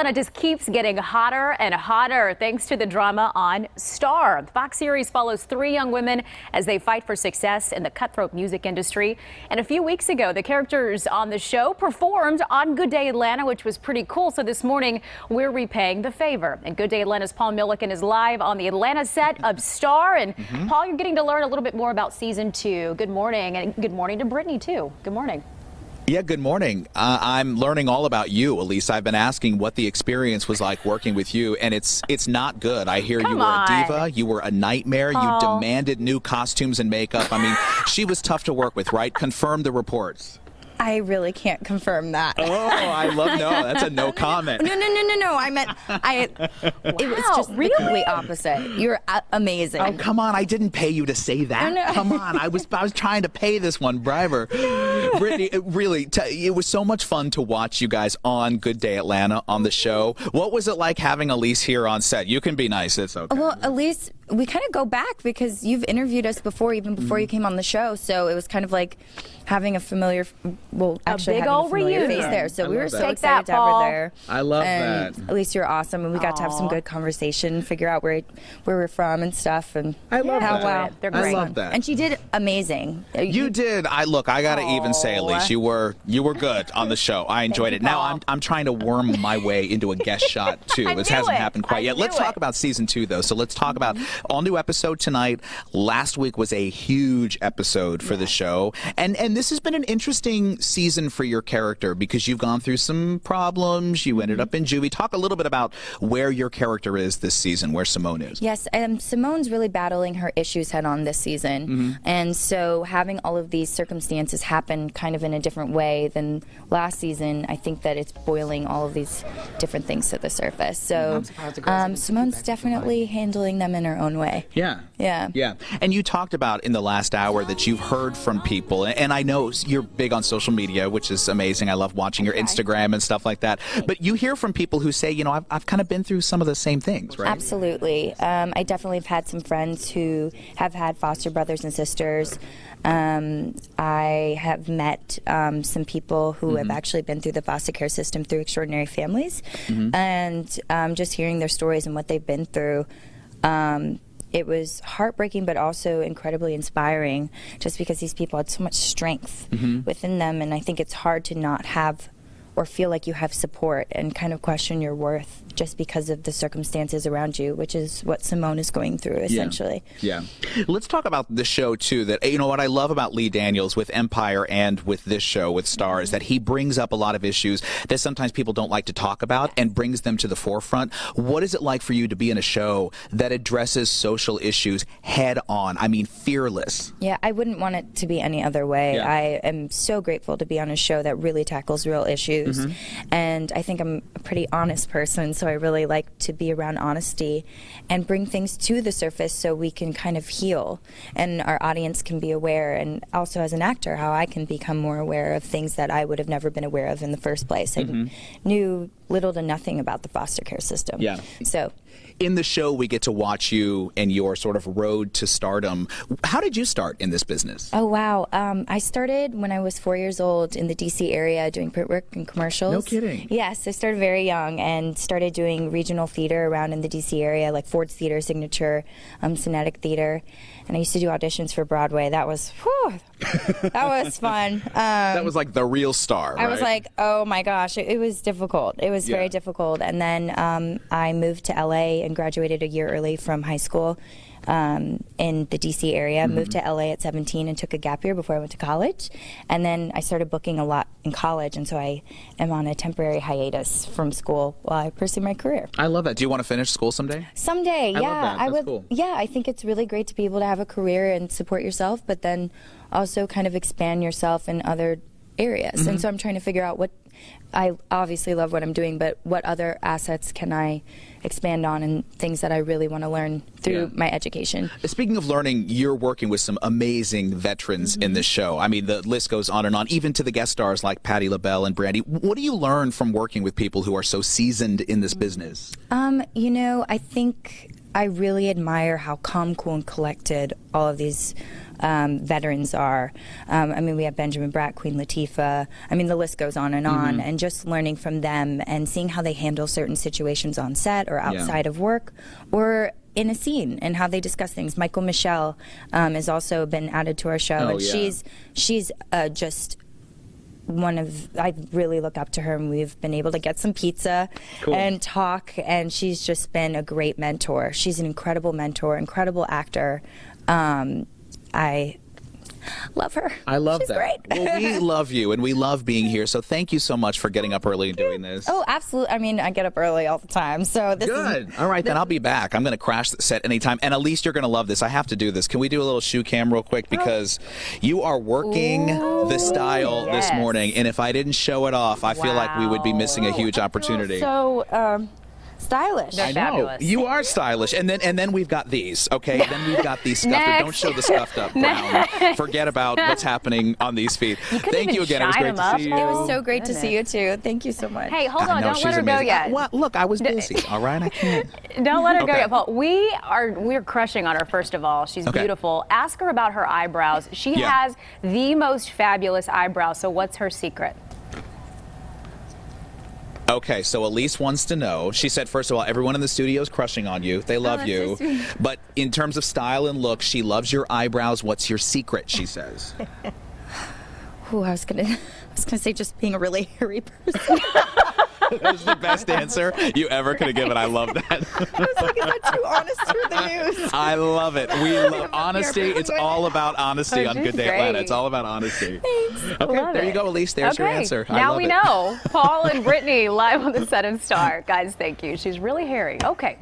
Atlanta just keeps getting hotter and hotter thanks to the drama on Star. The Fox series follows 3 young women as they fight for success in the cutthroat music industry. And a few weeks ago, the characters on the show performed on Good Day Atlanta, which was pretty cool. So this morning, we're repaying the favor. And Good Day Atlanta's Paul Milliken is live on the Atlanta set of Star. And Paul, you're getting to learn a little bit more about season 2. Good morning. And good morning to Brittany, too. Good morning. Yeah, good morning. I'm learning all about you, Alyse. I've been asking what the experience was like working with you, and it's not good. I hear you were a diva, you were a nightmare, you demanded new costumes and makeup. I mean, she was tough to work with, right? Confirm the reports. I really can't confirm that. Oh, I love no. That's a no comment. No. I meant it was just the complete opposite. You're amazing. Oh, come on. I didn't pay you to say that. No. Come on. I was trying to pay this one, briber. Brittany, it was so much fun to watch you guys on Good Day Atlanta on the show. What was it like having Alyse here on set? You can be nice. It's okay. Well, Alyse, we kind of go back because you've interviewed us before, even before you came on the show. So it was kind of like having a familiar, actually big having old a familiar reunion face there. So we were so Take excited that, to have Paul. her there. I love that. Alyse, you're awesome, and we got to have some good conversation, figure out where we're from and stuff. And I love how that. well They're great. I love that. And she did amazing. You did. I gotta even say, Alyse, you were good on the show. I enjoyed it. Now I'm trying to worm my way into a guest shot too. This hasn't happened quite yet. Let's talk about season 2 though. So let's talk about all new episode tonight. Last week was a huge episode for the show, and this has been an interesting season for your character because you've gone through some problems. You ended up in juvie. Talk a little bit about where your character is this season, where Simone is. Yes, Simone's really battling her issues head on this season, and so having all of these circumstances happen kind of in a different way than last season, I think that it's boiling all of these different things to the surface. So Simone's definitely handling them in her own way. Yeah. And you talked about in the last hour that you've heard from people, and I know you're big on social media, which is amazing. I love watching your Instagram and stuff like that. But you hear from people who say, you know, I've kind of been through some of the same things, right? Absolutely. I definitely have had some friends who have had foster brothers and sisters. I have met some people who have actually been through the foster care system through extraordinary families, and just hearing their stories and what they've been through. It was heartbreaking, but also incredibly inspiring, just because these people had so much strength within them, and I think it's hard to not have or feel like you have support and kind of question your worth just because of the circumstances around you, which is what Simone is going through, essentially. Yeah. Let's talk about the show, too. That, you know, what I love about Lee Daniels with Empire and with this show, with Star, is that he brings up a lot of issues that sometimes people don't like to talk about and brings them to the forefront. What is it like for you to be in a show that addresses social issues head on? I mean, fearless. Yeah, I wouldn't want it to be any other way. I am so grateful to be on a show that really tackles real issues. And I think I'm a pretty honest person, so I really like to be around honesty and bring things to the surface so we can kind of heal and our audience can be aware, and also as an actor how I can become more aware of things that I would have never been aware of in the first place. I knew little to nothing about the foster care system. So in the show, we get to watch you and your sort of road to stardom. How did you start in this business? Oh, wow. I started when I was 4 years old in the D.C. area doing print work and commercials. No kidding. Yes, I started very young and started doing regional theater around in the D.C. area, like Ford's Theater, Signature, Cinetic Theater. And I used to do auditions for Broadway. That was, that was fun. That was like the real Star, right? I was like, oh my gosh, it was difficult. It was very difficult. And then I moved to LA and graduated a year early from high school in the DC area. Moved to LA at 17 and took a gap year before I went to college. And then I started booking a lot in college, and so I am on a temporary hiatus from school while I pursue my career. I love that. Do you want to finish school someday? Someday, yeah. I love that. That's cool. Yeah, I think it's really great to be able to have a career and support yourself, but then also kind of expand yourself in other areas. And so I'm trying to figure out what, I obviously love what I'm doing, but what other assets can I expand on and things that I really want to learn through my education. Speaking of learning, you're working with some amazing veterans in this show. I mean, the list goes on, even to the guest stars like Patti LaBelle and Brandy. What do you learn from working with people who are so seasoned in this business? You know, I think I really admire how calm, cool, and collected all of these veterans are. I mean, we have Benjamin Bratt, Queen Latifah. I mean, the list goes on, and just learning from them and seeing how they handle certain situations on set or outside of work or in a scene and how they discuss things. Michael Michelle has also been added to our show, and she's just one of, I really look up to her, and we've been able to get some pizza and talk, and she's just been a great mentor. She's an incredible mentor, incredible actor. I love her. I love She's that. Great. Well, we love you, and we love being here. So thank you so much for getting up early and doing this. Oh, absolutely. I mean, I get up early all the time, so this Good. All right, then I'll be back. I'm going to crash the set anytime. And Alyse, you're going to love this. I have to do this. Can we do a little shoe cam real quick? Because you are working the style this morning, and if I didn't show it off, I feel like we would be missing a huge opportunity. So, stylish. They're fabulous. You are stylish. And then we've got these, okay? Then we've got these scuffed up. Don't show the scuffed up brown. Forget about what's happening on these feet. Thank you again. It was great to see you. It was so great to see you too. Thank you so much. Hey, hold on. Don't let her go yet. Well, look, I was busy, all right? I can't. Don't let her go yet, Paul. We're crushing on her, first of all. She's beautiful. Ask her about her eyebrows. She has the most fabulous eyebrows. So what's her secret? Okay, so Alyse wants to know. She said, first of all, everyone in the studio is crushing on you. They love you. So but in terms of style and look, she loves your eyebrows. What's your secret, she says? Ooh, I was gonna say just being a really hairy person. That was the best answer you ever could have given. I love that. I was like, is that too honest for the news? I love it. We love honesty. It's all about honesty on Good Day Atlanta. It's all about honesty. Thanks. Okay, there you go, Alyse. There's your answer. Now we know. Paul and Brittany live on the set of Star. Guys, thank you. She's really hairy. Okay.